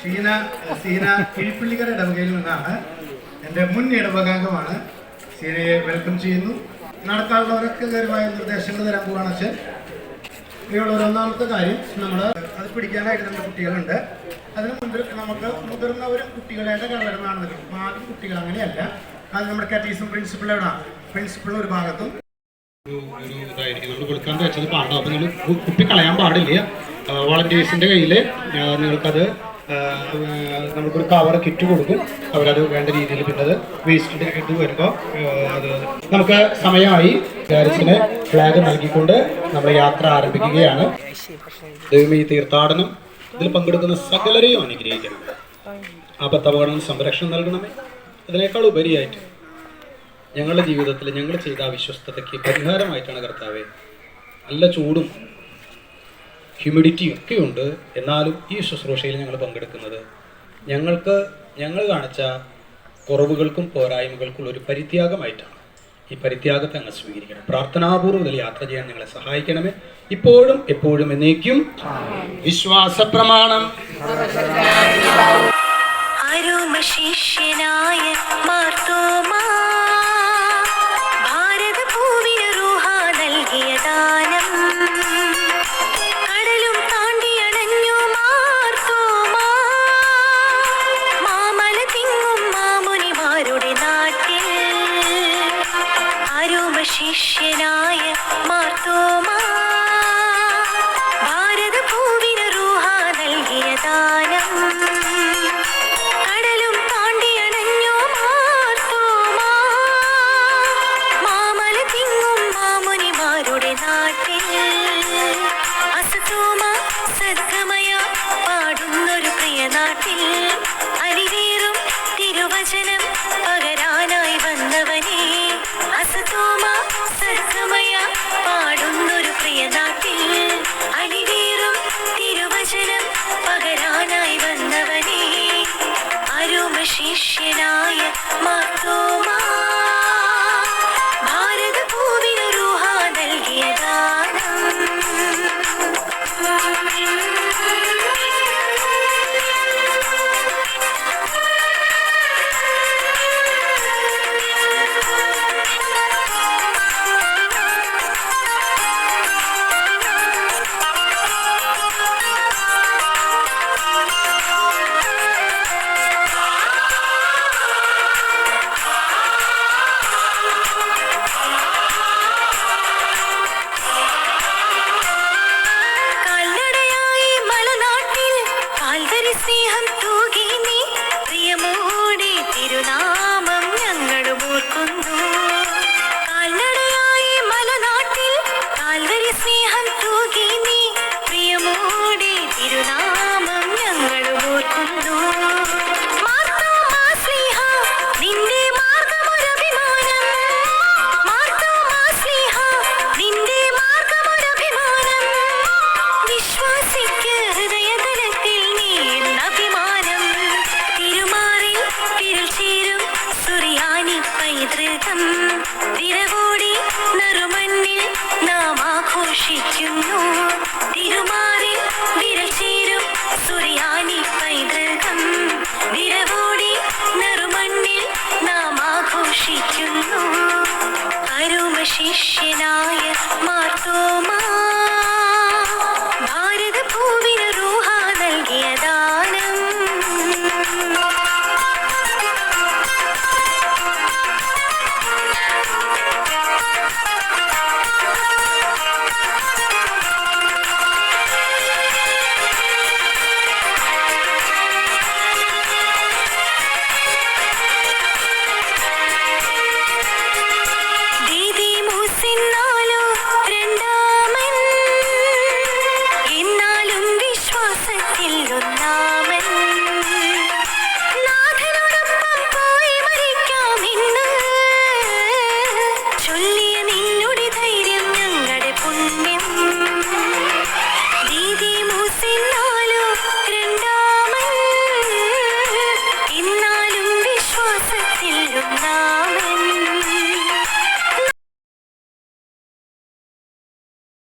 സീന കിഴിപ്പള്ളിക്കര ഇടവകയിൽ നിന്നാണ്. എൻ്റെ മുൻ ഇടവകാംഗമാണ്. സീനയെ വെൽക്കം ചെയ്യുന്നു. നടത്താനുള്ളവരൊക്കെ കാര്യമായ നിർദ്ദേശങ്ങൾ തരാൻ പോവുകയാണ് അച്ഛൻ. ഇനിയുള്ളൊരു ഒന്നാമത്തെ കാര്യം, നമ്മൾ അത് പിടിക്കാനായിട്ട് നമ്മുടെ കുട്ടികളുണ്ട്. അതിന് മുൻപ് നമുക്ക് മുതിർന്നവരും കുട്ടികളായിട്ട് കലർന്നാണ്. ആദ്യം കുട്ടികൾ അങ്ങനെയല്ല. അത് നമ്മുടെ കാറ്റീസം പ്രിൻസിപ്പൾ എവിടെയാണ്? പ്രിൻസിപ്പൾ ഒരു ഭാഗത്തും ഇതായിരിക്കും നമ്മൾ കൊടുക്കാന്ന് വെച്ചത് പാടാം. അപ്പോൾ നമ്മൾ കുപ്പി കളയാൻ പാടില്ല. വളണ്ടിയേഴ്സിൻ്റെ കയ്യിൽ നിങ്ങൾക്കത് നമുക്കൊരു കവർ കിറ്റ് കൊടുക്കും. അവരത് വേണ്ട രീതിയിൽ പിന്നെ അത് വേസ്റ്റ് ഇത് വരുമ്പോൾ അത് നമുക്ക് സമയമായി പാരീസിന് ഫ്ലാഗ് നൽകിക്കൊണ്ട് നമ്മൾ യാത്ര ആരംഭിക്കുകയാണ്. ദൈവം ഈ തീർത്ഥാടനം ഇതിൽ പങ്കെടുക്കുന്ന സകലരെയും അനുഗ്രഹിക്കണം. ആപത്തപകടം സംരക്ഷണം നൽകണമേ. അതിനേക്കാൾ ഉപരിയായിട്ട് ഞങ്ങളുടെ ജീവിതത്തിൽ ഞങ്ങൾ ചെയ്ത അവിശ്വസ്തതയ്ക്ക് പരിഹാരമായിട്ടാണ് കർത്താവെ. നല്ല ചൂടും ഹ്യൂമിഡിറ്റിയും ഒക്കെ ഉണ്ട്. എന്നാലും ഈ ശുശ്രൂഷയിൽ ഞങ്ങൾ പങ്കെടുക്കുന്നത് ഞങ്ങൾ കാണിച്ച കുറവുകൾക്കും പോരായ്മകൾക്കുള്ള ഒരു പരിത്യാഗമായിട്ടാണ്. ഈ പരിത്യാഗത്തെ അങ്ങ് സ്വീകരിക്കണം. പ്രാർത്ഥനാപൂർവ്വം ഇതിൽ യാത്ര ചെയ്യാൻ ഞങ്ങളെ സഹായിക്കണമേ. ഇപ്പോഴും എപ്പോഴും എന്നേക്കും. വിശ്വാസ പ്രമാണം. ശിഷ്യനായ മാർത്തോമാ ഭാരത ഭൂവിന് റൂഹ നൽകിയ ദാനം കടലും താണ്ടിയണഞ്ഞു മാർത്തോമാ മാമല തിങ്ങും മാമുനിമാരുടെ നാട്ടിൽ. അരുമ ശിഷ്യനായ മാർത്തോമാ ഭാരത ഭൂവിന് റൂഹ നൽകിയ ദാനം പാടുന്നൊരു പ്രിയ നാട്ടിൽ അലിവേറും തിരുവചനം പകരാനായി വന്നവനെ. അസതോമ സദ്ഗമയ പാടുന്നൊരു പ്രിയ നാട്ടിൽ അലിവേറും തിരുവചനം പകരാനായി വന്നവനെ. അരുമ ശിഷ്യനായ മാർത്തോമാ ഭാരത ഭൂവിന് റൂഹ നൽകിയ ദാനം. സ്നേഹം